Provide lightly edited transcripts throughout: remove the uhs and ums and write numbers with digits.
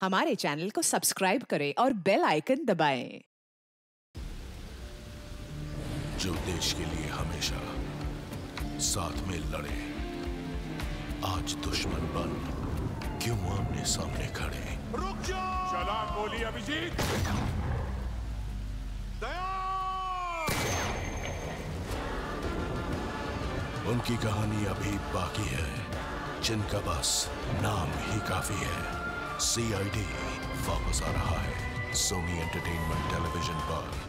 हमारे चैनल को सब्सक्राइब करें और बेल आइकन दबाएं। जो देश के लिए हमेशा साथ में लड़े, आज दुश्मन बन क्यों आमने सामने खड़े। रुक जाओ! चला गोली अभिजीत। दया! उनकी कहानी अभी बाकी है, जिनका बस नाम ही काफी है। CID वापस आ रहा है सोनी एंटरटेनमेंट टेलीविजन पर।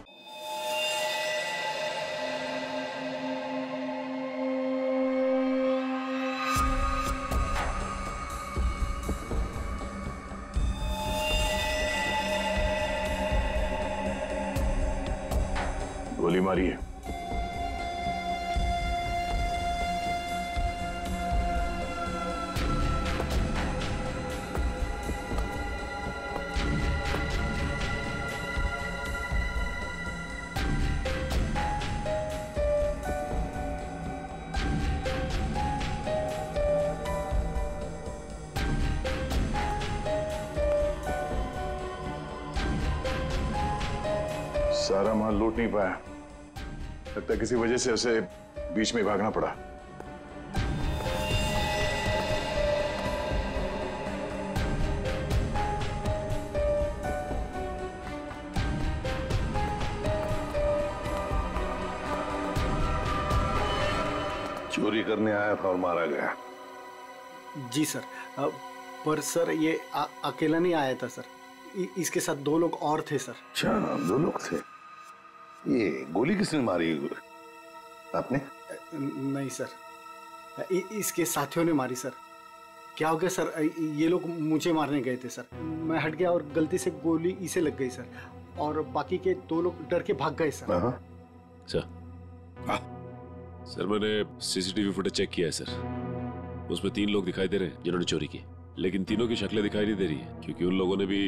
गोली मारी है। सारा माल लूट नहीं पाया, लगता है किसी वजह से उसे बीच में भागना पड़ा। चोरी करने आया था और मारा गया। जी सर, पर सर ये अकेला नहीं आया था सर, इसके साथ 2 लोग और थे सर। अच्छा, 2 लोग थे। ये गोली किसने मारी? आपने? नहीं सर, इसके साथियों ने मारी सर। क्या हो गया सर, ये लोग मुझे मारने गए थे सर, मैं हट गया और गलती से गोली इसे लग गई सर, और बाकी के 2 लोग डर के भाग गए सर। सर मैंने CCTV फुटेज चेक किया है सर, उसमें 3 लोग दिखाई दे रहे हैं जिन्होंने चोरी की, लेकिन तीनों की शक्लें दिखाई नहीं दे रही है क्योंकि उन लोगों ने भी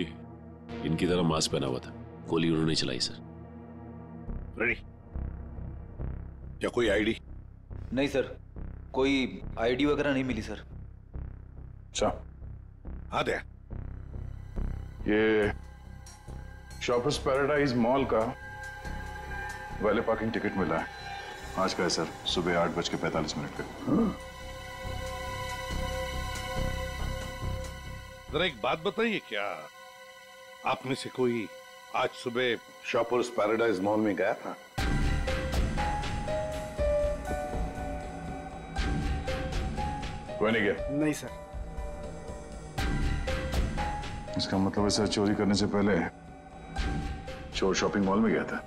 इनकी तरह मास्क पहना हुआ था। गोली उन्होंने चलाई सर। रेडी? क्या कोई आईडी? नहीं सर, कोई आईडी वगैरह नहीं मिली सर। अच्छा, हाँ दे। ये शॉपर्स पैराडाइज मॉल का वैले पार्किंग टिकट मिला है। आज का है सर, सुबह 8:45 का। जरा एक बात बताइए, क्या आप में से कोई आज सुबह शॉपर्स पैराडाइज मॉल में गया था? कोई नहीं गया? नहीं सर। इसका मतलब है सर, चोरी करने से पहले चोर शॉपिंग मॉल में गया था।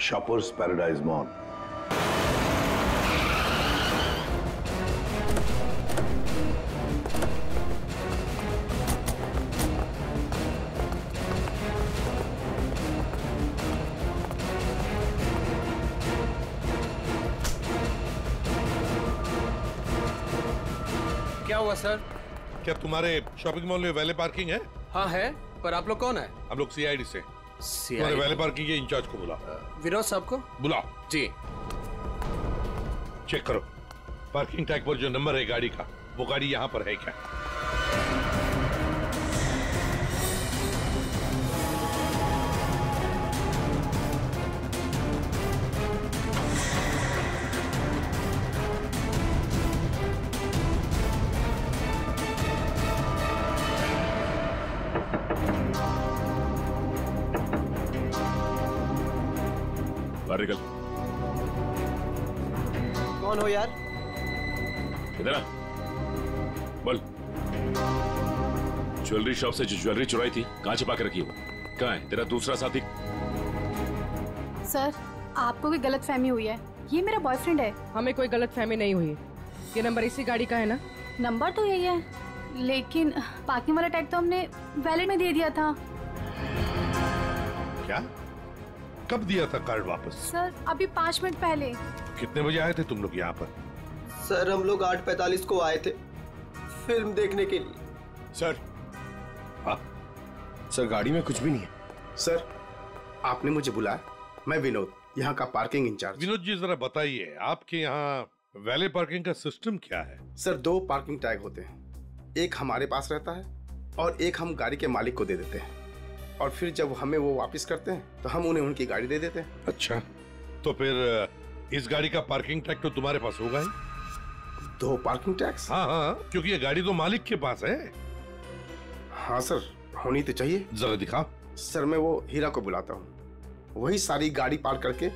Shoppers paradise mall. क्या हुआ सर? क्या तुम्हारे शॉपिंग मॉल में वैले पार्किंग है? हाँ है, पर आप लोग कौन है? हम लोग CID से। तुम्हारे वैले पार्किंग के इंचार्ज को बुलाओ। विनोद साहब को बुलाओ। जी। चेक करो पार्किंग टैग पर जो नंबर है गाड़ी का, वो गाड़ी यहाँ पर है क्या? बाहर निकल। कौन हो यार? इधर आ, बोल। ज्वेलरी शॉप से जो ज्वेलरी चुराई थी कहाँ छिपा के रखी? वो कहाँ है तेरा दूसरा साथी? सर, आपको कोई गलतफहमी हुई है, ये मेरा बॉयफ्रेंड है। हमें कोई गलतफहमी नहीं हुई। ये नंबर इसी गाड़ी का है ना? नंबर तो यही है, लेकिन पार्किंग वाला टैग तो हमने वैलेट में दे दिया था। क्या? कब दिया था कार्ड वापस? सर अभी 5 मिनट पहले। कितने बजे आए थे तुम लोग यहाँ पर? सर हम लोग 8:45 को आए थे फिल्म देखने के लिए। सर, हाँ सर गाड़ी में कुछ भी नहीं है। सर आपने मुझे बुलाया, मैं विनोद, यहाँ का पार्किंग इंचार्ज। विनोद जी जरा बताइए, आपके यहाँ वैले पार्किंग का सिस्टम क्या है? सर 2 पार्किंग टैग होते हैं, एक हमारे पास रहता है और एक हम गाड़ी के मालिक को दे देते हैं, और फिर जब हमें वो वापस करते हैं तो हम उन्हें उनकी गाड़ी दे देते हैं। अच्छा, तो फिर इस गाड़ी का पार्किंग टैक्स तो तुम्हारे पास होगा ही। 2 पार्किंग टैक्स? हाँ हाँ, क्योंकि ये गाड़ी तो मालिक के पास है। हाँ सर, होनी तो चाहिए। जरा दिखाओ। सर मैं वो हीरा को बुलाता हूँ, वही सारी गाड़ी पार करके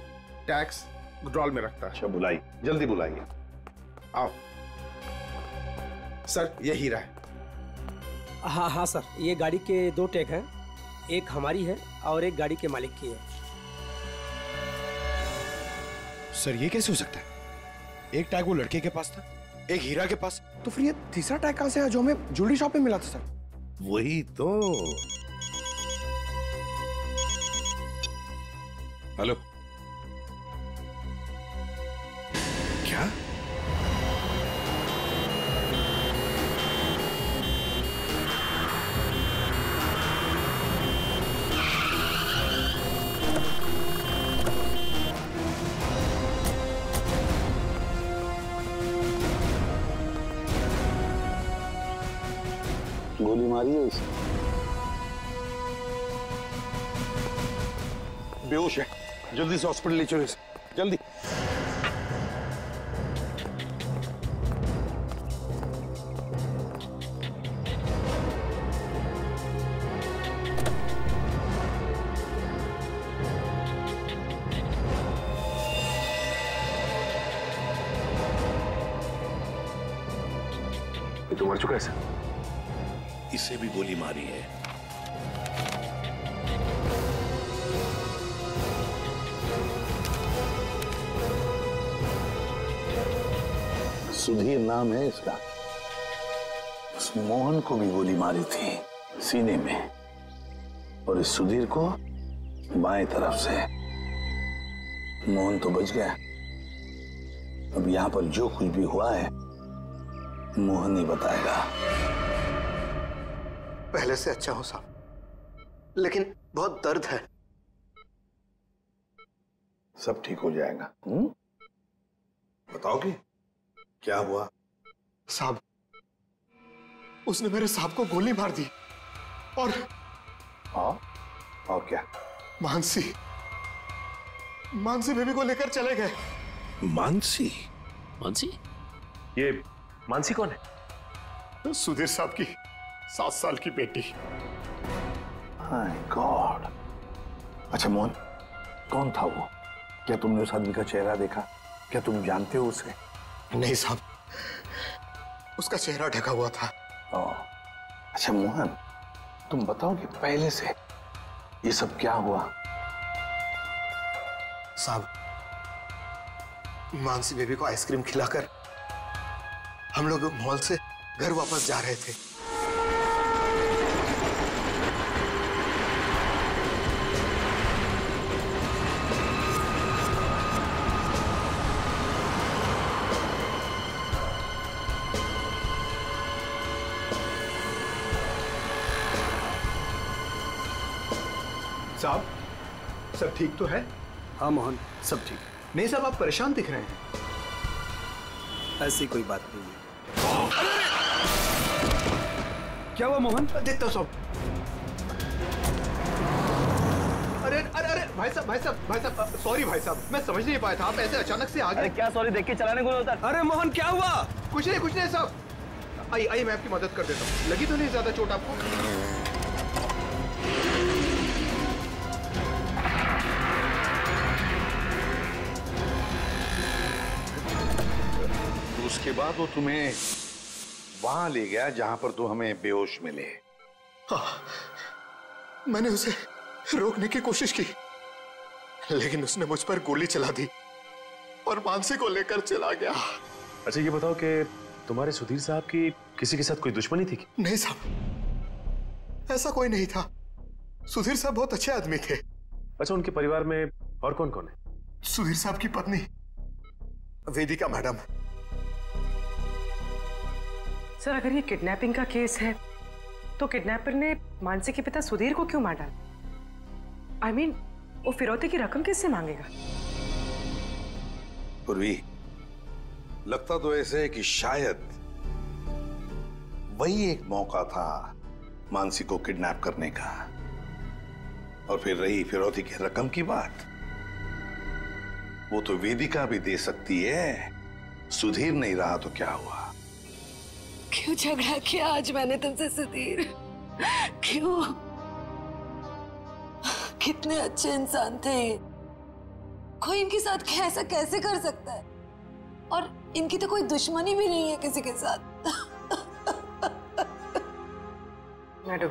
टैक्स ड्रॉल में रखता है। अच्छा, बुलाई, जल्दी बुलाइए। आओ सर, ये हीरा है। हाँ हाँ सर, ये गाड़ी के 2 टैग हैं, एक हमारी है और एक गाड़ी के मालिक की है। सर ये कैसे हो सकता है? एक टैग वो लड़के के पास था, एक हीरा के पास, तो फिर ये तीसरा टैग कहां से आया जो हमें ज्वेलरी शॉप में मिला था? सर वही तो। हेलो, क्या? गोली मारी है इसे। बेहोश है, जल्दी से हॉस्पिटल ले चलो इसे, जल्दी। ये तो मर चुका है सर। इसे भी गोली मारी है। सुधीर नाम है इसका। उस मोहन को भी गोली मारी थी सीने में, और इस सुधीर को बाएं तरफ से। मोहन तो बच गया। अब यहां पर जो कुछ भी हुआ है मोहन ही बताएगा। पहले से अच्छा हूं साहब, लेकिन बहुत दर्द है। सब ठीक हो जाएगा। बताओगे क्या हुआ? साहब, उसने मेरे साहब को गोली मार दी, और क्या? मानसी बेबी को लेकर चले गए। मानसी? मानसी? ये मानसी कौन है? सुधीर साहब की 7 साल की बेटी। My God. अच्छा मोहन, कौन था वो? क्या तुमने उस आदमी का चेहरा देखा? क्या तुम जानते हो उसे? नहीं साहब, उसका चेहरा ढका हुआ था। अच्छा मोहन, तुम बताओगे पहले से ये सब क्या हुआ? साहब, मानसी बेबी को आइसक्रीम खिलाकर हम लोग मॉल से घर वापस जा रहे थे। साहब, सब ठीक तो है? हाँ मोहन, सब ठीक। नहीं साहब, आप परेशान दिख रहे हैं। ऐसी कोई बात नहीं है। क्या हुआ मोहन? देखता हूँ साहब। अरे अरे अरे भाई साहब, सॉरी भाई साहब, मैं समझ नहीं पाया था, आप ऐसे अचानक से आ गए। क्या सॉरी, देख के चलाने को होता। अरे मोहन क्या हुआ? कुछ नहीं साहब। आइए मैं आपकी मदद कर देता हूँ। लगी तो नहीं ज्यादा चोट आपको? उसके बाद वो तुम्हें वहां ले गया जहां पर तुम हमें बेहोश मिले। हाँ, मैंने उसे रोकने की कोशिश की, लेकिन उसने मुझ पर गोली चला दी और मानसी को लेकर चला गया। अच्छा ये बताओ कि तुम्हारे सुधीर साहब की किसी के साथ कोई दुश्मनी थी? नहीं साहब, ऐसा कोई नहीं था। सुधीर साहब बहुत अच्छे आदमी थे। अच्छा, उनके परिवार में और कौन कौन है? सुधीर साहब की पत्नी वेदिका मैडम। सर, अगर ये किडनैपिंग का केस है तो किडनैपर ने मानसी के पिता सुधीर को क्यों मार डाला? I mean, वो फिरौती की रकम किससे मांगेगा? पूर्वी, लगता तो ऐसे है कि शायद वही एक मौका था मानसी को किडनैप करने का। और फिर रही फिरौती की रकम की बात, वो तो वेदिका भी दे सकती है। सुधीर नहीं रहा तो क्या हुआ? क्यों झगड़ा किया आज मैंने तुमसे सुधीर? क्यों? कितने अच्छे इंसान थे ये, कोई इनके साथ ऐसा कैसे कर सकता है? और इनकी तो कोई दुश्मनी भी नहीं है किसी के साथ। मैडम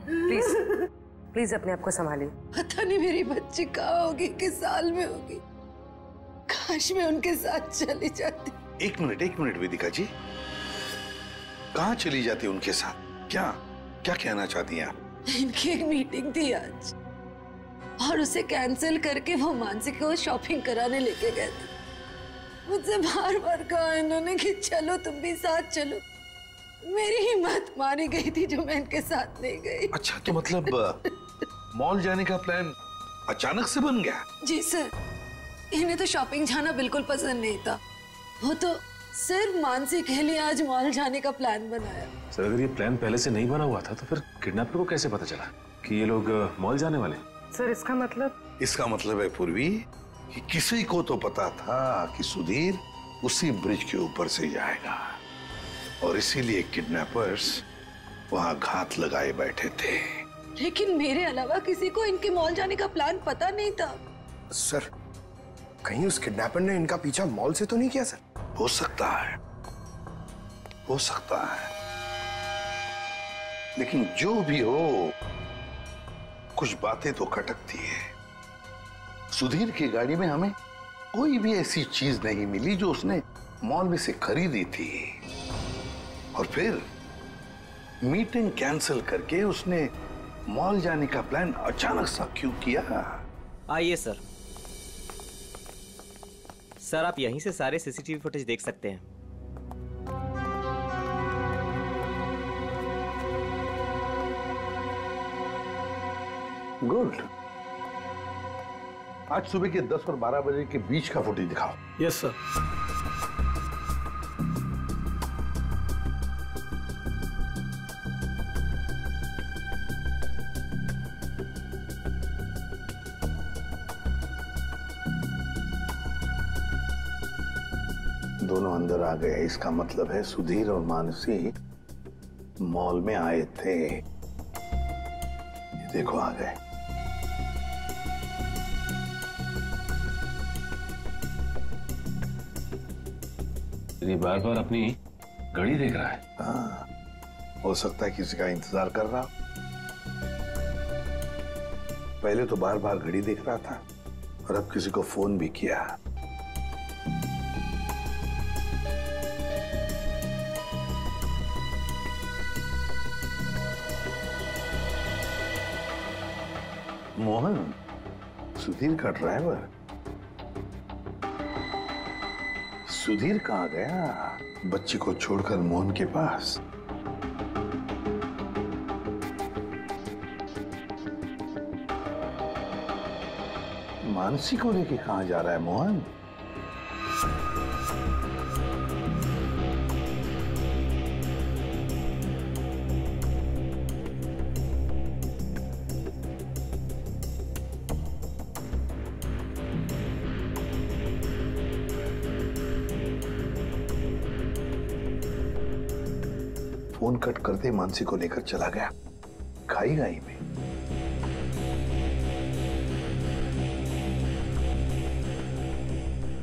प्लीज प्लीज अपने आप को संभालिए। पता नहीं मेरी बच्ची कहाँ होगी, किस साल में होगी। काश मैं उनके साथ चली जाती। एक मिनट वेदिका जी, कहाँ चली जाती उनके साथ? क्या क्या कहना चाहती हैं आप? इनकी एक मीटिंग थी आज और उसे कैंसिल करके वो मानसी को शॉपिंग कराने लेके गए थे। मुझसे बार बार कहा इन्होंने कि चलो तुम भी साथ चलो। मेरी हिम्मत मारी गई थी जो मैं इनके साथ नहीं गई। अच्छा, तो मतलब मॉल जाने का प्लान अचानक से बन गया? जी सर, इन्हें तो शॉपिंग जाना बिल्कुल पसंद नहीं था। वो तो सिर्फ मानसी के लिए आज मॉल जाने का प्लान बनाया। सर अगर ये प्लान पहले से नहीं बना हुआ था तो फिर किडनैपर को कैसे पता चला कि ये लोग मॉल जाने वाले? सर इसका मतलब है पूर्वी कि किसी को तो पता था कि सुधीर उसी ब्रिज के ऊपर से जाएगा और इसीलिए किडनैपर्स वहां घात लगाए बैठे थे। लेकिन मेरे अलावा किसी को इनके मॉल जाने का प्लान पता नहीं था। सर कहीं उस किडनैपर ने इनका पीछा मॉल से तो नहीं किया? सर हो सकता है, लेकिन जो भी हो कुछ बातें तो खटकती है। सुधीर की गाड़ी में हमें कोई भी ऐसी चीज नहीं मिली जो उसने मॉल में से खरीदी थी। और फिर मीटिंग कैंसिल करके उसने मॉल जाने का प्लान अचानक सा क्यों किया? आइए सर। सर आप यहीं से सारे सीसीटीवी फुटेज देख सकते हैं। गुड। आज सुबह के 10 और 12 बजे के बीच का फुटेज दिखाओ। Yes sir. दोनों अंदर आ गए, इसका मतलब है सुधीर और मानसी मॉल में आए थे। ये देखो आ गए। ये बार बार अपनी घड़ी देख रहा है। हाँ, हो सकता है किसी का इंतजार कर रहा। पहले तो बार बार घड़ी देख रहा था और अब किसी को फोन भी किया। मोहन, सुधीर का ड्राइवर। सुधीर कहाँ गया? बच्ची को छोड़कर मोहन के पास। मानसी को लेके कहाँ जा रहा है मोहन? फोन कट करते मानसी को लेकर चला गया खाई गाई में।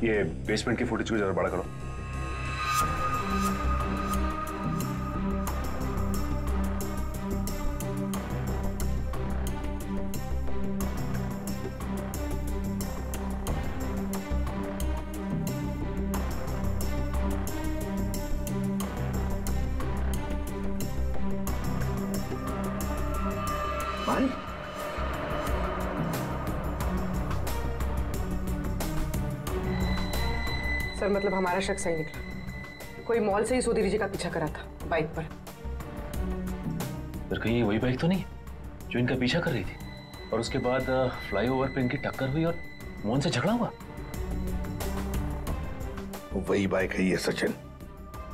ये बेसमेंट की फुटेज को जरा बड़ा करो। भाई सर मतलब हमारा शक सही निकला। कोई मॉल से ही सुधीर जी का पीछा करा था बाइक पर। पर कहीं ये वही बाइक तो नहीं जो इनका पीछा कर रही थी और उसके बाद फ्लाईओवर पे इनकी टक्कर हुई और मोहन से झगड़ा हुआ? वही बाइक है ये सचिन।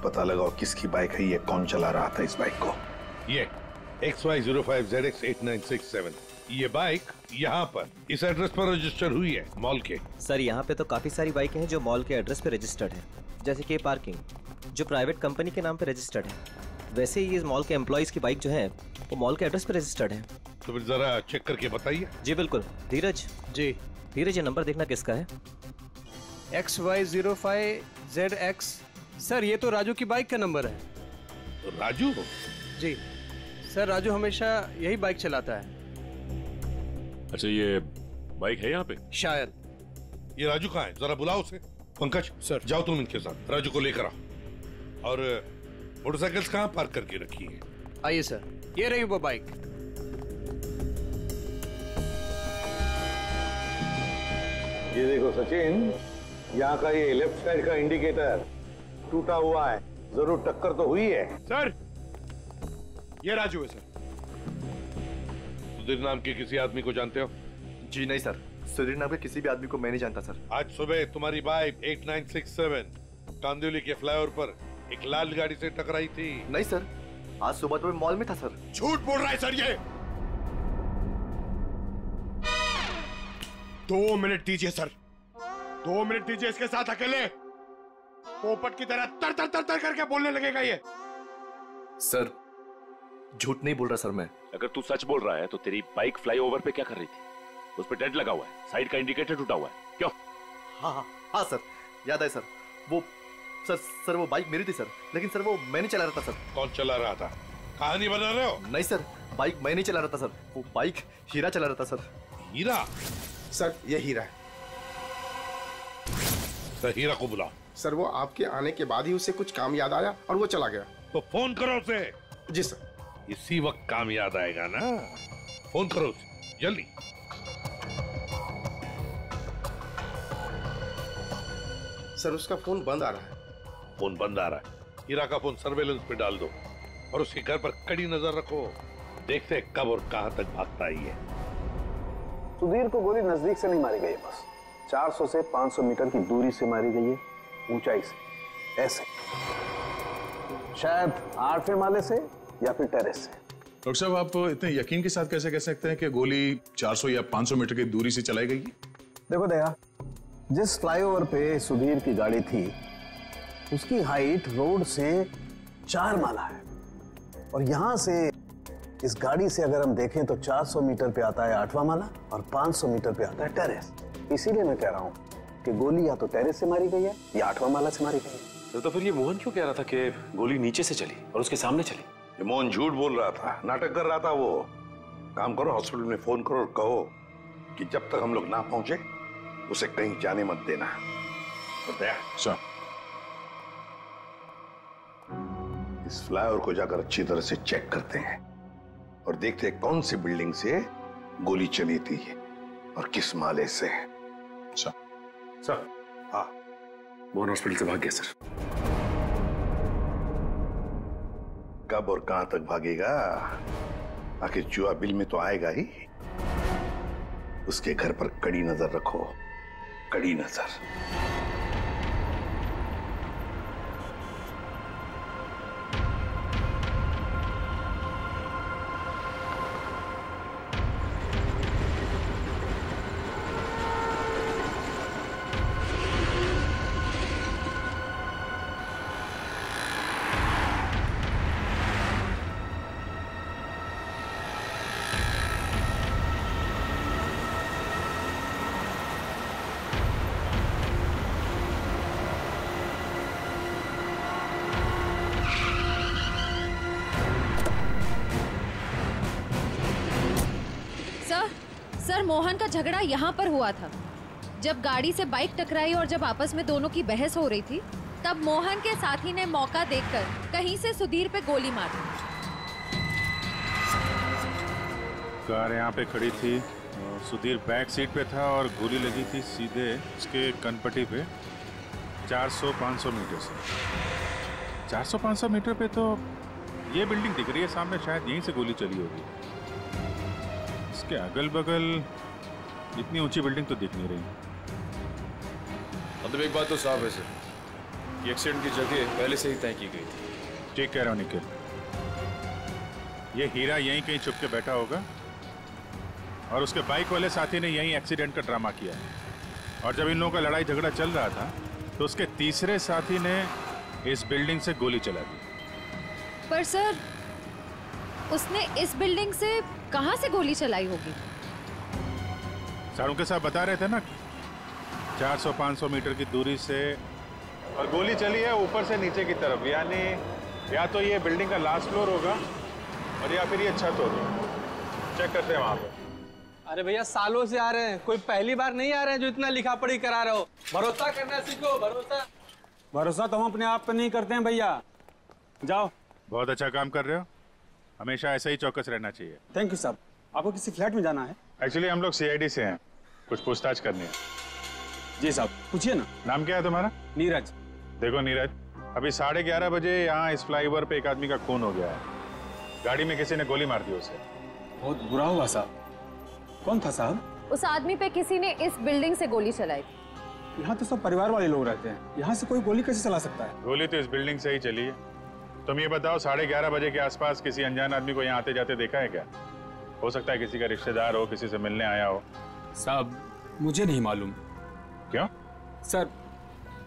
पता लगाओ किसकी बाइक है ये, कौन चला रहा था इस बाइक को। ये XY05ZX8967 ये बाइक यहाँ पर इस एड्रेस पर रजिस्टर हुई है मॉल के। सर यहाँ पे तो काफी सारी बाइकें हैं जो मॉल के एड्रेस पे रजिस्टर्ड है, जैसे कि पार्किंग जो प्राइवेट कंपनी के नाम पे रजिस्टर्ड है। वैसे ही इस मॉल के एम्प्लॉइज की बाइक जो है वो मॉल के एड्रेस पे रजिस्टर्ड है। तो फिर जरा चेक करके बताइए। जी बिल्कुल। धीरज जी। धीरज ये नंबर देखना किसका है? XY05ZX। सर ये तो राजू की बाइक का नंबर है। तो राजू? जी सर, राजू हमेशा यही बाइक चलाता है। अच्छा ये बाइक है यहाँ पे? शायद। ये राजू कहाँ है? जरा बुलाओ उसे। पंकज सर जाओ तुम इनके साथ, राजू को लेकर आओ। और मोटरसाइकिल्स कहाँ पार्क करके रखी है? आइए सर, ये रही वो बाइक। ये देखो सचिन, यहाँ का ये लेफ्ट साइड का इंडिकेटर टूटा हुआ है, जरूर टक्कर तो हुई है। सर ये राजू है सर। सुधीर नाम के किसी आदमी को जानते हो? जी नहीं सर, सुधीर नाम के किसी भी आदमी को मैं नहीं जानता सर। आज सुबह तुम्हारी बाइक 8967 कांदिवली के फ्लाईओवर पर एक लाल गाड़ी से टकराई थी। नहीं सर, आज सुबह तो मैं मॉल में था सर। झूठ बोल रहा है सर ये। 2 मिनट दीजिए सर, 2 मिनट दीजिए इसके साथ अकेले। पोपट की तरह तर तर तर तर करके बोलने लगेगा ये। सर झूठ नहीं बोल रहा सर मैं। अगर तू सच बोल रहा है तो तेरी बाइक फ्लाईओवर पे क्या कर रही थी? उस पे डेंट लगा हुआ है, साइड का इंडिकेटर टूटा हुआ है, क्यों? हाँ सर, याद है सर। वो सर वो बाइक मेरी थी सर, लेकिन सर वो मैं नहीं चला रहा था सर। कौन चला रहा था? कहानी बना रहे हो? नहीं सर, बाइक मैं नहीं चला रहा था सर, वो बाइक हीरा चला रहा था सर। हीरा? सर ये हीरा है। सर हीरा को बुलाओ। सर वो आपके आने के बाद ही उसे कुछ काम याद आया और वो चला गया। तो फोन करो उसे। जी सर। इसी वक्त काम याद आएगा ना, फोन करो उसे जल्दी। सर उसका फोन बंद आ रहा है। फोन बंद आ रहा है? हीरा का फोन सर्वेलेंस पे डाल दो और उसके घर पर कड़ी नजर रखो। देखते हैं कब और कहां तक भागता है ये। सुधीर को गोली नजदीक से नहीं मारी गई, बस 400 से 500 मीटर की दूरी से मारी गई है, ऊंचाई से, ऐसे शायद 8वें माले से या फिर टेरेस से। डॉक्टर साहब आप इतने यकीन के साथ कैसे कह सकते हैं कि गोली 400 या 500 मीटर की दूरी से चलाई गई? देखो दया, जिस फ्लाईओवर पे सुधीर की गाड़ी थी उसकी हाइट रोड से 4 माला है, और यहां से इस गाड़ी से अगर हम देखें तो 400 मीटर पे आता है 8वां माला और 500 मीटर पे आता है टेरेस। इसीलिए मैं कह रहा हूं कि गोली या तो टेरेस से मारी गई है या 8वां माला से मारी गई है। तो फिर ये मोहन क्यों कह रहा था कि गोली नीचे से चली और उसके सामने चली? ये मोहन झूठ बोल रहा था, नाटक कर रहा था वो। काम करो, हॉस्पिटल में फोन करो और कहो कि जब तक हम लोग ना पहुंचे उसे कहीं जाने मत देना। बताया सर। इस फ्लाईओवर को जाकर अच्छी तरह से चेक करते हैं और देखते हैं कौन सी बिल्डिंग से गोली चली थी और किस माले से। सर। हाँ मोहन हॉस्पिटल से भाग गया सर। कब और कहां तक भागेगा? आखिर चूहा बिल में तो आएगा ही। उसके घर पर कड़ी नजर रखो, कड़ी नजर। सर मोहन का झगड़ा यहाँ पर हुआ था। जब गाड़ी से बाइक टकराई और जब आपस में दोनों की बहस हो रही थी, तब मोहन के साथी ने मौका देखकर कहीं से सुधीर पे गोली मार दी। कार यहाँ पे खड़ी थी और सुधीर बैक सीट पे था और गोली लगी थी सीधे उसके कनपट्टी पे 400-500 मीटर से। 400-500 मीटर पे तो ये बिल्डिंग दिख रही है सामने, शायद यहीं से गोली चली होगी। इसके अगल बगल इतनी ऊंची बिल्डिंग तो दिख नहीं रही। मतलब एक बात तो साफ है सर, ये एक्सीडेंट की जगह पहले से ही तय की गई थी। ठीक कह रहा हूँ निखिल। ये हीरा यहीं कहीं छुप के बैठा होगा और उसके बाइक वाले साथी ने यहीं एक्सीडेंट का ड्रामा किया है। और जब इन लोगों का लड़ाई झगड़ा चल रहा था तो उसके तीसरे साथी ने इस बिल्डिंग से गोली चला दी। पर सर, उसने इस बिल्डिंग से कहां से गोली चलाई होगी? सारों के साथ बता रहे थे ना, 400-500 मीटर की दूरी से, और गोली चली है ऊपर से नीचे की तरफ, यानी या तो ये बिल्डिंग का लास्ट फ्लोर होगा और या फिर ये छत होगी। चेक करते हैं वहां पे। अरे भैया सालों से आ रहे हैं, कोई पहली बार नहीं आ रहे हैं जो इतना लिखा पढ़ी करा रहे हो। भरोसा करना सीखो, भरोसा। भरोसा तो हम अपने आप पे नहीं करते हैं भैया। जाओ। बहुत अच्छा काम कर रहे हो, हमेशा ऐसा ही चौकस रहना चाहिए। थैंक यू साहब। आपको किसी फ्लैट में जाना है? एक्चुअली हम लोग CID से हैं, कुछ पूछताछ करनी है। जी साहब, पूछिए ना। नाम क्या है तुम्हारा? नीरज। देखो नीरज, अभी 11:30 बजे यहाँ इस फ्लाईओवर पे एक आदमी का खून हो गया है। गाड़ी में किसी ने गोली मार दी उसे। बहुत बुरा हुआ साहब। कौन था साहब? उस आदमी पे किसी ने इस बिल्डिंग से गोली चलाई। यहाँ तो सब परिवार वाले लोग रहते हैं, यहाँ से कोई गोली कैसे चला सकता है? गोली तो इस बिल्डिंग से ही चली है। तुम ये बताओ, 11:30 बजे के आसपास किसी अनजान आदमी को यहाँ आते जाते देखा है क्या? हो सकता है किसी का रिश्तेदार हो, किसी से मिलने आया हो। साहब मुझे नहीं मालूम। क्यों? सर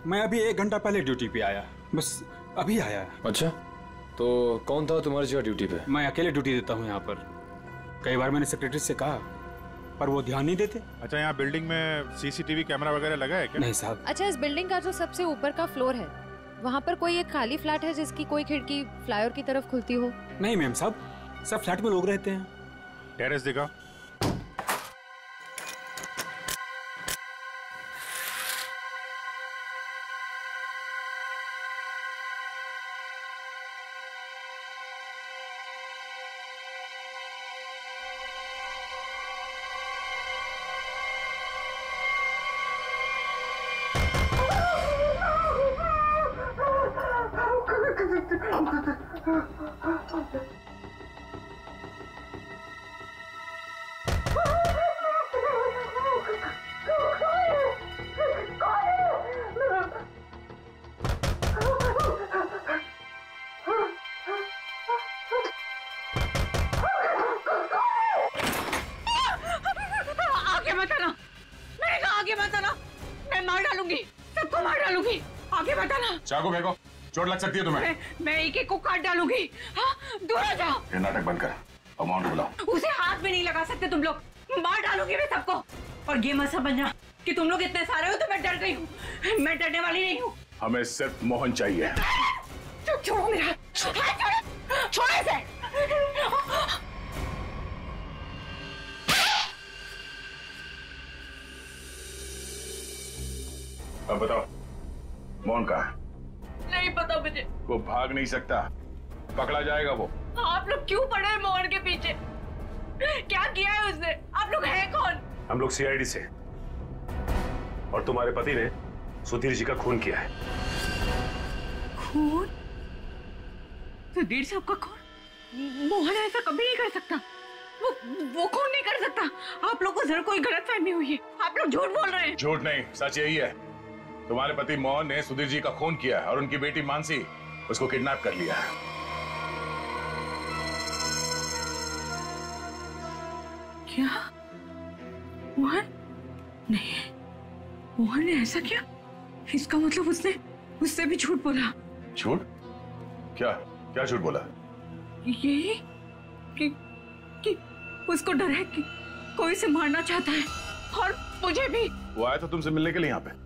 मैं अभी 1 घंटा पहले ड्यूटी पे आया, बस अभी आया। अच्छा, तो कौन था तुम्हारी जगह ड्यूटी पे? मैं अकेले ड्यूटी देता हूँ यहाँ पर। कई बार मैंने सेक्रेटरी से कहा पर वो ध्यान नहीं देते। अच्छा, यहाँ बिल्डिंग में CCTV कैमरा वगैरह लगा है क्या? नहीं साहब। अच्छा, इस बिल्डिंग का जो सबसे ऊपर का फ्लोर है, वहाँ पर कोई एक खाली फ्लैट है जिसकी कोई खिड़की फ्लाईओवर की तरफ खुलती हो? नहीं मैम साहब, सब फ्लैट में लोग रहते हैं। टेरेस दिखाओ। चाकू फेंको, चोट लग सकती है तुम्हें। मैं एक को काट डालूंगी। हाँ, दूर हो जाओ। ये नाटक बंद कर, अमाउंट बुलाओ। उसे हाथ भी नहीं लगा सकते तुम लोग, मार डालूंगी मैं सबको। और ये मत समझना कि तुम लोग इतने सारे हो तो मैं डर गई हूँ, मैं डरने वाली नहीं हूँ। हमें सिर्फ मोहन चाहिए। छोड़ो मेरा हाथ, छोड़ो इसे। अब बताओ, मोहन कहाँ है? नहीं पता मुझे। वो भाग नहीं सकता, पकड़ा जाएगा वो। आप लोग क्यों पड़े हैं मोहन के पीछे? क्या किया है उसने? आप लोग हैं कौन? हम लोग CID से, और तुम्हारे पति ने सुधीर जी का खून किया है। खून? सुधीर साहब का खून? मोहन ऐसा कभी नहीं कर सकता। वो खून नहीं कर सकता। आप लोग को जरा कोई गलतफहमी हुई है, आप लोग झूठ बोल रहे हैं। झूठ नहीं, सच यही है। तुम्हारे पति मोहन ने सुधीर जी का खून किया है और उनकी बेटी मानसी उसको किडनैप कर लिया है। क्या? मोहन? नहीं, मोहन ने ऐसा किया? इसका मतलब उसने उससे भी झूठ बोला। झूठ? क्या क्या झूठ बोला? यही कि उसको डर है कि कोई उसे मारना चाहता है, और मुझे भी। वो आया था तुमसे मिलने के लिए यहाँ पे?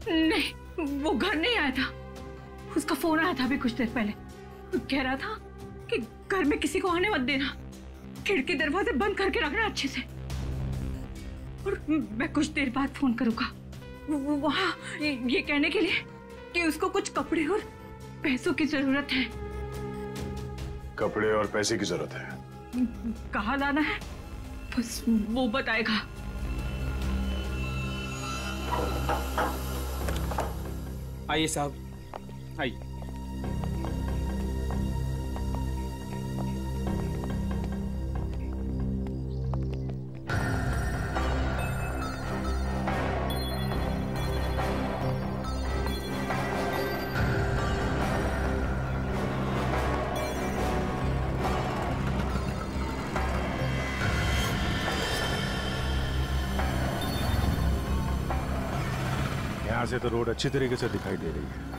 नहीं, वो घर नहीं आया था। उसका फोन आया था अभी कुछ देर पहले। वो कह रहा था कि घर में किसी को आने मत देना, खिड़की दरवाजे बंद करके रखना अच्छे से, और मैं कुछ देर बाद फोन करूंगा। वहाँ ये कहने के लिए कि उसको कुछ कपड़े और पैसों की जरूरत है। कपड़े और पैसे की जरूरत है? कहाँ लाना है बस वो बताएगा। आइए साहब, आइए। यहाँ से तो रोड अच्छी तरीके से दिखाई दे रही है।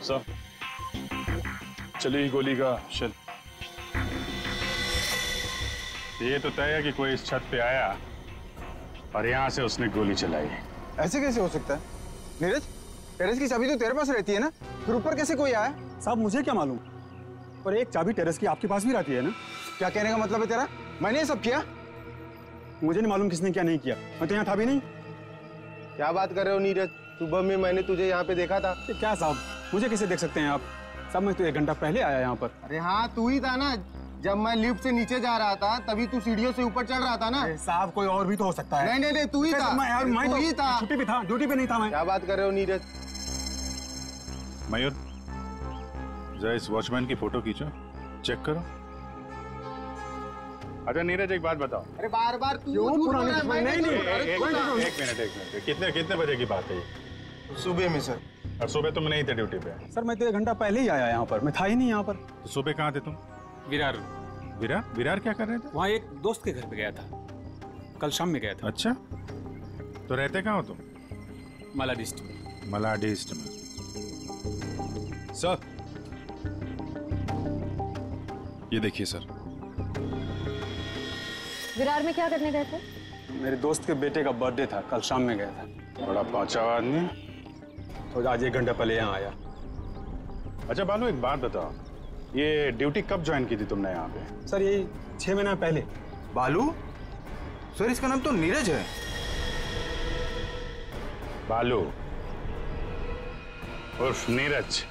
सर, चली गोली का शेल। ये तो तय है कि कोई इस छत पे आया और यहाँ से उसने गोली चलाई। ऐसे कैसे हो सकता है? नीरज, टेरेस की चाबी तो तेरे पास रहती है ना, फिर ऊपर कैसे कोई आया? साहब मुझे क्या मालूम, पर एक चाबी टेरेस की आपके पास भी रहती है ना। क्या कहने का मतलब है तेरा? मैंने ये सब किया? मुझे नहीं मालूम किसने क्या नहीं किया, मैं तो यहाँ था भी नहीं। क्या बात कर रहे हो नीरज? सुबह में मैंने तुझे यहाँ पे देखा था। क्या साहब, मुझे कैसे देख सकते हैं आप? साहब मैं तो 1 घंटा पहले आया यहाँ पर। अरे हाँ, तू ही था ना। जब मैं लिफ्ट से नीचे जा रहा था तभी तू सीढ़ियों से ऊपर चढ़ रहा था ना। साहब कोई और भी तो हो सकता है। नहीं नहीं नहीं, तू ही था। मैं तू ही था। छुट्टी पे था, ड्यूटी पे नहीं था मैं। क्या बात कर रहे हो नीरज? मयूर, जरा इस वॉचमैन की फोटो खींचो, चेक करो। अच्छा नीरज, एक बात बताओ। अरे बार बार तू क्यों पुरानी दुश्मनी? नहीं नहीं, एक मिनट, कितने बजे की बात है ये? सुबह में सर। और सुबह तुम नहीं थे ड्यूटी पे? सर मैं तो 1 घंटा पहले ही आया यहाँ पर, मैं था ही नहीं यहाँ पर। तो सुबह कहाँ थे तुम? विरार। विरार? विरार क्या कर रहे थे? वहाँ एक दोस्त के घर पे गया था, कल शाम में गया था। अच्छा, तो रहते कहाँ हो तुम? मलाडिस्ट। मलाडिस्ट में। सर, ये देखिए सर। विरार में क्या करने गए थे? मेरे दोस्त के बेटे का बर्थडे था, कल शाम में गया था। बड़ा पहुंचा हुआ आदमी, तो आज 1 घंटा पहले यहाँ आया। अच्छा बालू, एक बात बताओ, ये ड्यूटी कब ज्वाइन की थी तुमने यहाँ पे? सर ये 6 महीना पहले। बालू? सर इसका नाम तो नीरज है। बालू उर्फ नीरज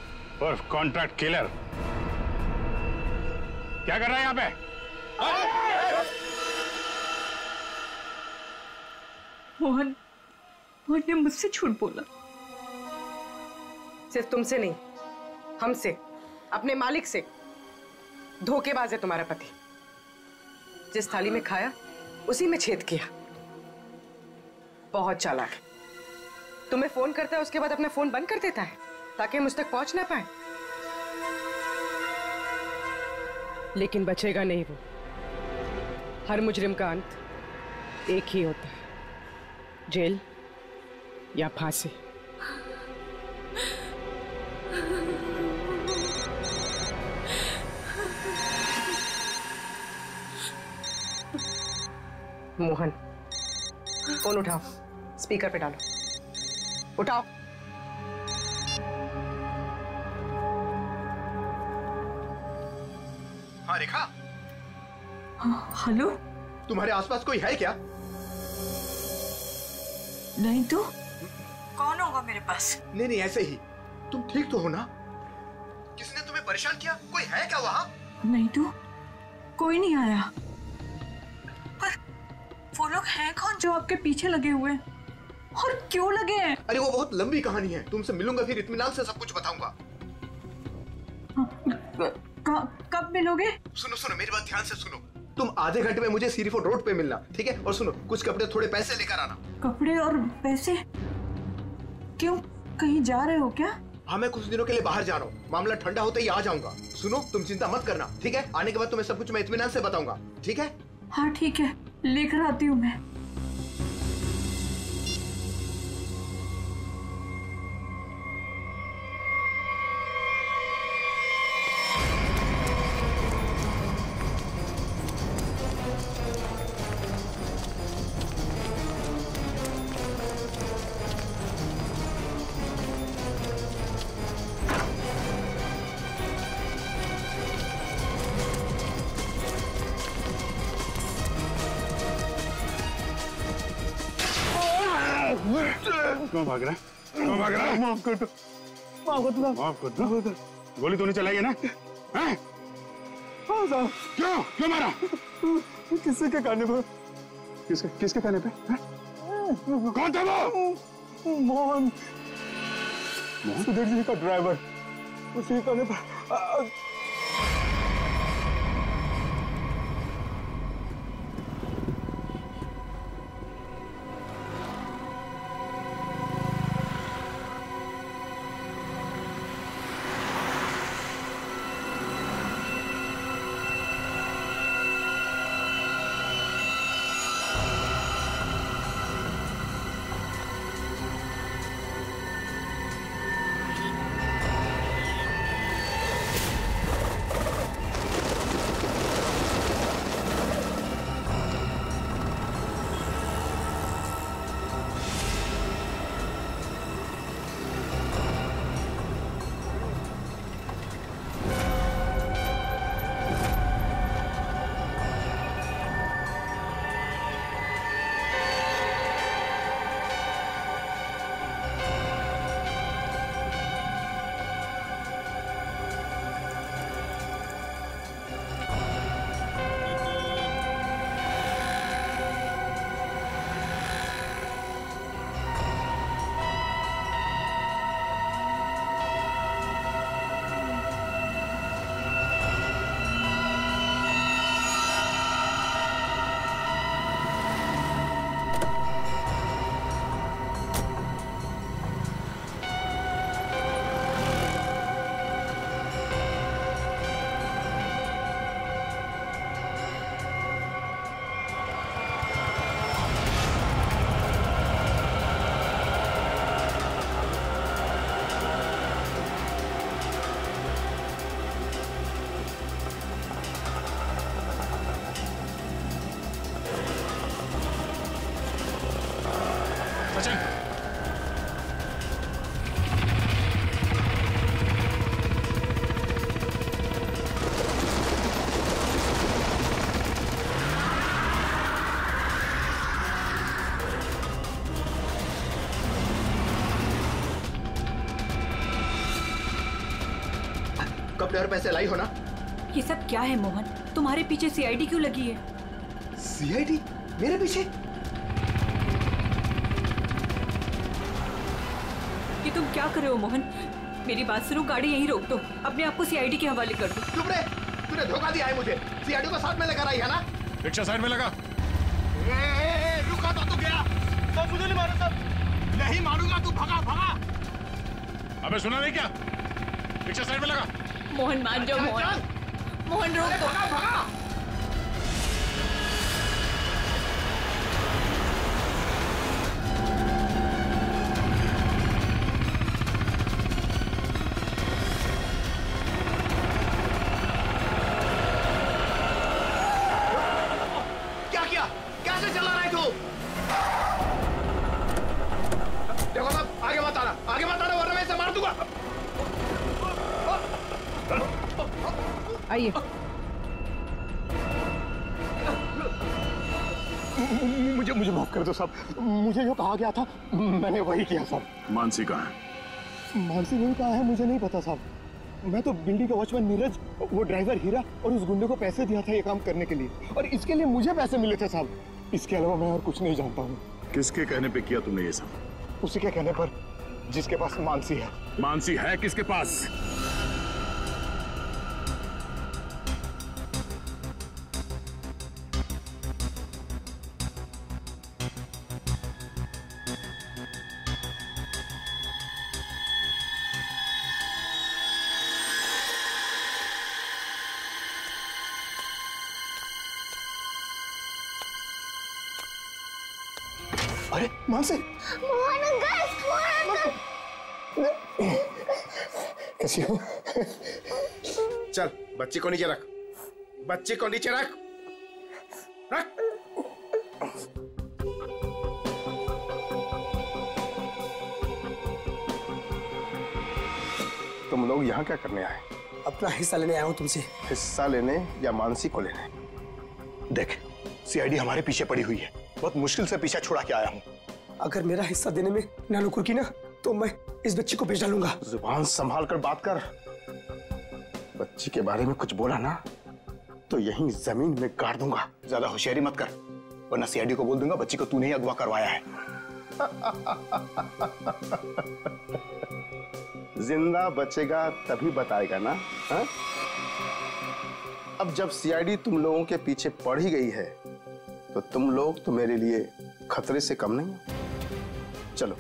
उर्फ कॉन्ट्रैक्ट किलर, क्या कर रहा है यहाँ पे? मोहन ने मुझसे झूठ बोला। सिर्फ तुमसे नहीं, हमसे, अपने मालिक से। धोखेबाज है तुम्हारा पति। जिस थाली में खाया उसी में छेद किया। बहुत चालाक है। तुम्हें फोन करता है, उसके बाद अपना फोन बंद कर देता है ताकि मुझ तक पहुंच ना पाए। लेकिन बचेगा नहीं वो। हर मुजरिम का अंत एक ही होता है, जेल या फांसी। मोहन, फोन उठाओ, स्पीकर पे डालो। उठाओ। हाँ रेखा। हेलो, तुम्हारे आसपास कोई है क्या? नहीं तो कौन होगा मेरे पास? नहीं नहीं, ऐसे ही। तुम ठीक तो हो ना? किसने तुम्हें परेशान किया? कोई है क्या वहाँ? नहीं तो कोई नहीं आया। पर वो लोग हैं कौन जो आपके पीछे लगे हुए हैं? और क्यों लगे हैं? अरे वो बहुत लंबी कहानी है, तुमसे मिलूंगा फिर इत्मीनान से सब कुछ बताऊंगा। कब मिलोगे? सुनो सुनो, मेरी बात ध्यान से सुनो। तुम आधे घंटे में मुझे सीरीफोर्ड रोड पे मिलना, ठीक है? और सुनो, कुछ कपड़े थोड़े पैसे लेकर आना। कपड़े और पैसे? क्यों, कहीं जा रहे हो क्या? हाँ, मैं कुछ दिनों के लिए बाहर जा रहा हूँ। मामला ठंडा होते ही आ जाऊंगा। सुनो, तुम चिंता मत करना, ठीक है? आने के बाद तुम्हें सब कुछ मैं इत्मीनान से बताऊंगा, ठीक है? हाँ ठीक है, लेकर आती हूँ मैं। क्यों भाग रहा है? क्यों भाग रहा है? माफ कर दो, माफ कर दो, माफ कर दो। गोली तूने चलाई है ना? हैं? हाँ साहब। क्यों मारा? किसके कहने पर? किसके कहने पे? कौन था वो? मोहन, सुधीर जी का ड्राइवर। उसी कोने पर। कपड़े और पैसे लाई हो ना? ये सब क्या है मोहन? तुम्हारे पीछे सीआईडी क्यों लगी है? सीआईडी मेरे पीछे? ये तुम क्या कर रहे हो मोहन? मेरी बात सुनो, गाड़ी यहीं रोक दो, अपने आप को सीआईडी के हवाले कर दो। चुप रे, तूने धोखा दिया है मुझे। सीआईडी को साथ में लेकर आई है ना? रिक्शा साइड में लगा। रुका तो तू गया। तो मुझे नहीं मारो सब। नहीं मारूंगा, तू भगा भगा। अबे सुना नहीं क्या? रिक्शा साइड में लगा। मोहन मान जाओ मोहन। मोहन रोक दो। भगा भगा। क्या किया? कैसे चला रहा है तू? देखो साहब, आगे मत आना वरना मैं इसे मार दूंगा। आइए। मुझे माफ कर दो साहब, मुझे जो कहा गया था मैंने वही किया साहब। मानसी कहाँ है? मानसी नहीं कहा है, मुझे नहीं पता साहब। मैं तो बिल्डिंग का वॉचमैन नीरज, वो ड्राइवर हीरा और उस गुंडे को पैसे दिया था ये काम करने के लिए, और इसके लिए मुझे पैसे मिले थे साहब। इसके अलावा मैं और कुछ नहीं जानता हूँ। किसके कहने पे किया तुमने ये सब? उसी के कहने पर, जिसके पास मानसी है। मानसी है किसके पास? अरे मानसी, मोहन अंकल, कैसी हो? चल बच्ची को नीचे रख, बच्ची को नीचे रख, रख। तुम लोग यहाँ क्या करने आए? अपना हिस्सा लेने आया हूँ तुमसे। हिस्सा लेने या मानसी को लेने? देख, सीआईडी हमारे पीछे पड़ी हुई है, बहुत मुश्किल से पीछा छुड़ा के आया हूँ। अगर मेरा हिस्सा देने में ना नुकुर की ना, तो मैं इस बच्ची को भेज डालूंगा। जुबान संभाल कर बात कर। बच्ची के बारे में कुछ बोला ना तो यहीं जमीन में गाड़ दूंगा। ज्यादा होशियारी मत कर, वरना सीआईडी को बोल दूंगा बच्ची को तूने ही अगवा करवाया है। जिंदा बचेगा तभी बताएगा ना। हा? अब जब सीआईडी तुम लोगों के पीछे पड़ ही गई है तो तुम लोग तो मेरे लिए खतरे से कम नहीं हो। चलो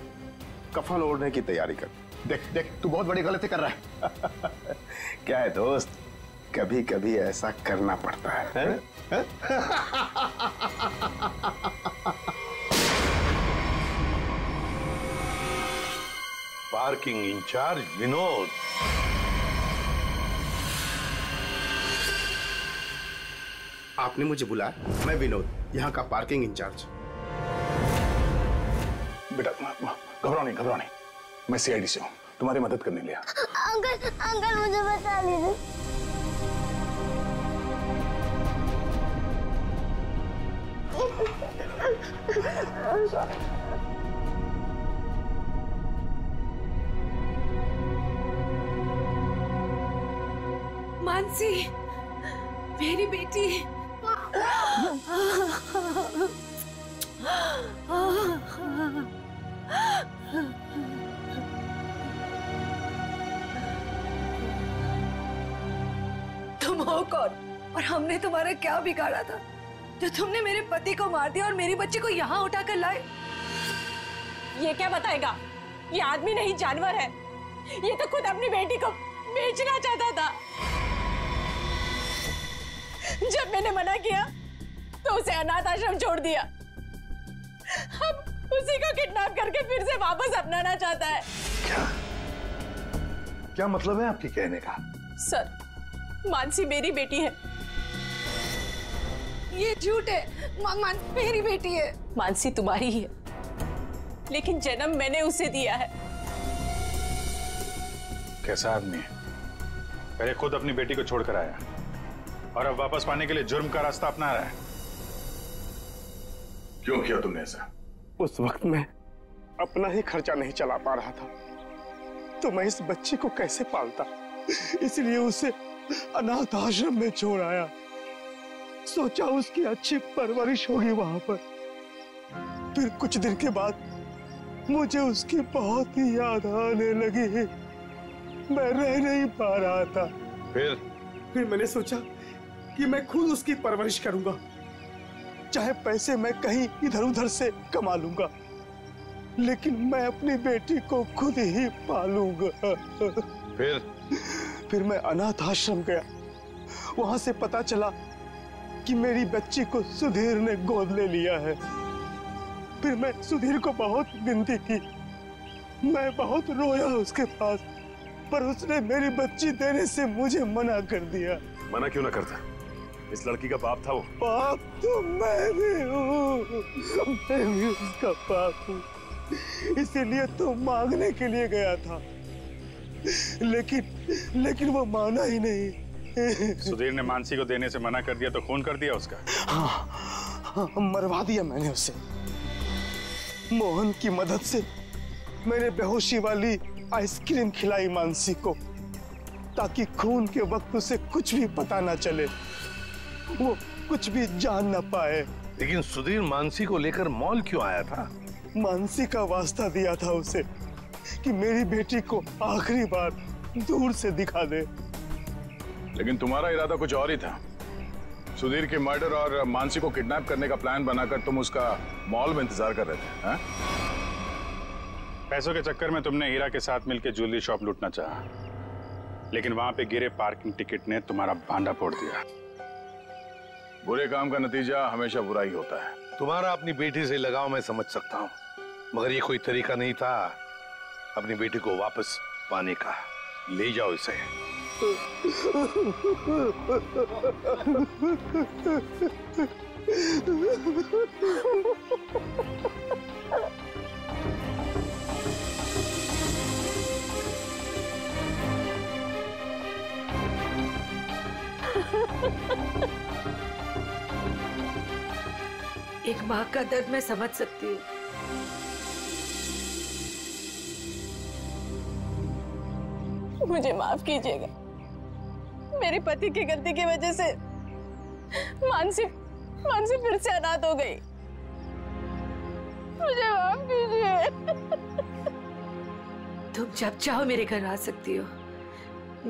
कफन ओढ़ने की तैयारी कर। देख देख, तू बहुत बड़ी गलती कर रहा है। क्या है दोस्त, कभी कभी ऐसा करना पड़ता है? Parking incharge Vinod. आपने मुझे बुलाया? मैं विनोद, यहाँ का पार्किंग इंचार्ज। बेटा घबराओ नहीं, मैं सीआईडी से हूँ, तुम्हारी मदद करने लिया। अंकल मुझे बचा लीजिए। मानसी, मेरी बेटी। तुम हो कौन और हमने तुम्हारा क्या बिगाड़ा था जो तुमने मेरे पति को मार दिया और मेरी बच्ची को यहाँ उठा कर लाए? ये क्या बताएगा? ये आदमी नहीं जानवर है। ये तो खुद अपनी बेटी को बेचना चाहता था। जब मैंने मना किया तो उसे अनाथ आश्रम छोड़ दिया। अब उसी को किडनैप करके फिर से वापस अपनाना चाहता है। क्या मतलब है आपके कहने का? सर, मानसी मेरी बेटी है। ये झूठ है। मेरी बेटी है। मानसी तुम्हारी ही है, लेकिन जन्म मैंने उसे दिया है। कैसा आदमी है? पहले खुद अपनी बेटी को छोड़कर आया और अब वापस पाने के लिए जुर्म का रास्ता अपना रहा है। क्यों किया तुमने ऐसा? उस वक्त मैं अपना ही खर्चा नहीं चला पा रहा था तो मैं इस बच्ची को कैसे पालता, इसलिए उसे अनाथ आश्रम में छोड़ आया। सोचा उसकी अच्छी परवरिश होगी वहां पर। फिर कुछ दिन के बाद मुझे उसकी बहुत ही याद आने लगी। मैं रह नहीं पा रहा था। फिर मैंने सोचा कि मैं खुद उसकी परवरिश करूंगा, चाहे पैसे मैं कहीं इधर उधर से कमा लूंगा, लेकिन मैं अपनी बेटी को खुद ही पालूंगा। फिर मैं अनाथ आश्रम गया। वहां से पता चला कि मेरी बच्ची को सुधीर ने गोद ले लिया है। फिर मैं सुधीर को बहुत विनती की, मैं बहुत रोया उसके पास, पर उसने मेरी बच्ची देने से मुझे मना कर दिया। मना क्यों ना करता? इस लड़की का बाप था वो। बाप तो मैं भी हूँ, मैं भी उसका बाप हूँ, इसीलिए तो मांगने के लिए गया था, लेकिन वो माना ही नहीं। सुधीर ने मानसी को देने से मना कर दिया तो खून कर दिया उसका? हाँ, मरवा दिया मैंने उसे। मोहन की मदद से मैंने बेहोशी वाली आइसक्रीम खिलाई मानसी को, ताकि खून के वक्त उसे कुछ भी पता ना चले, वो कुछ भी जान ना पाए। लेकिन सुधीर मानसी को लेकर मॉल क्यों आया था? मानसी का वास्ता दिया था उसे कि मेरी बेटी को आखिरी बार दूर से दिखा दे। लेकिन तुम्हारा इरादा कुछ और ही था। सुधीर के मर्डर और मानसी को किडनैप करने का प्लान बनाकर तुम उसका मॉल में इंतजार कर रहे थे, हाँ? पैसों के चक्कर में तुमने हीरा के साथ मिलकर ज्वेलरी शॉप लूटना चाहा, लेकिन वहां पे गिरे पार्किंग टिकट ने तुम्हारा भांडा फोड़ दिया। बुरे काम का नतीजा हमेशा बुरा ही होता है। तुम्हारा अपनी बेटी से लगाव मैं समझ सकता हूँ, मगर ये कोई तरीका नहीं था अपनी बेटी को वापस पाने का। ले जाओ इसे। एक माँ का दर्द मैं समझ सकती हूँ। मुझे माफ कीजिएगा, मेरे पति की गलती की वजह से मानसी फिर से अनाथ हो गई। मुझे माफ कीजिए। तुम तुम जब चाहो मेरे घर आ सकती हो।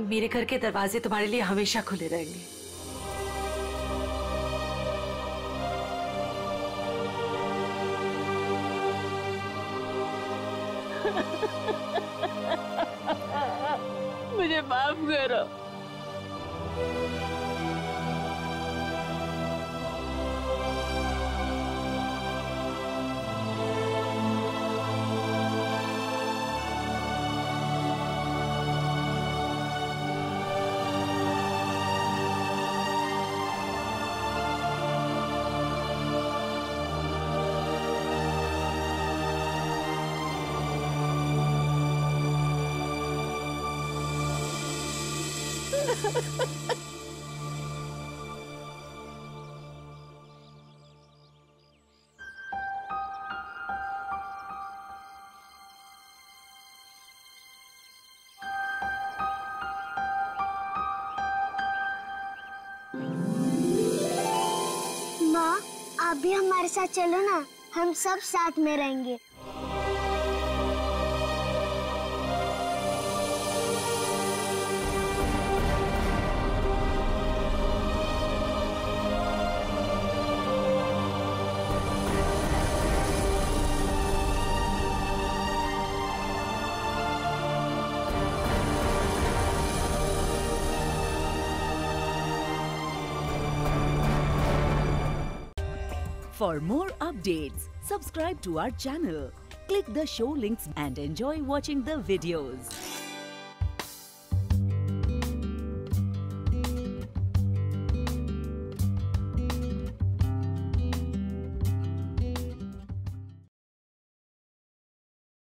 मेरे घर के दरवाजे तुम्हारे लिए हमेशा खुले रहेंगे। मुझे माफ करो। माँ, आप भी हमारे साथ चलो ना, हम सब साथ में रहेंगे। For more updates, subscribe to our channel, click the show links and enjoy watching the videos.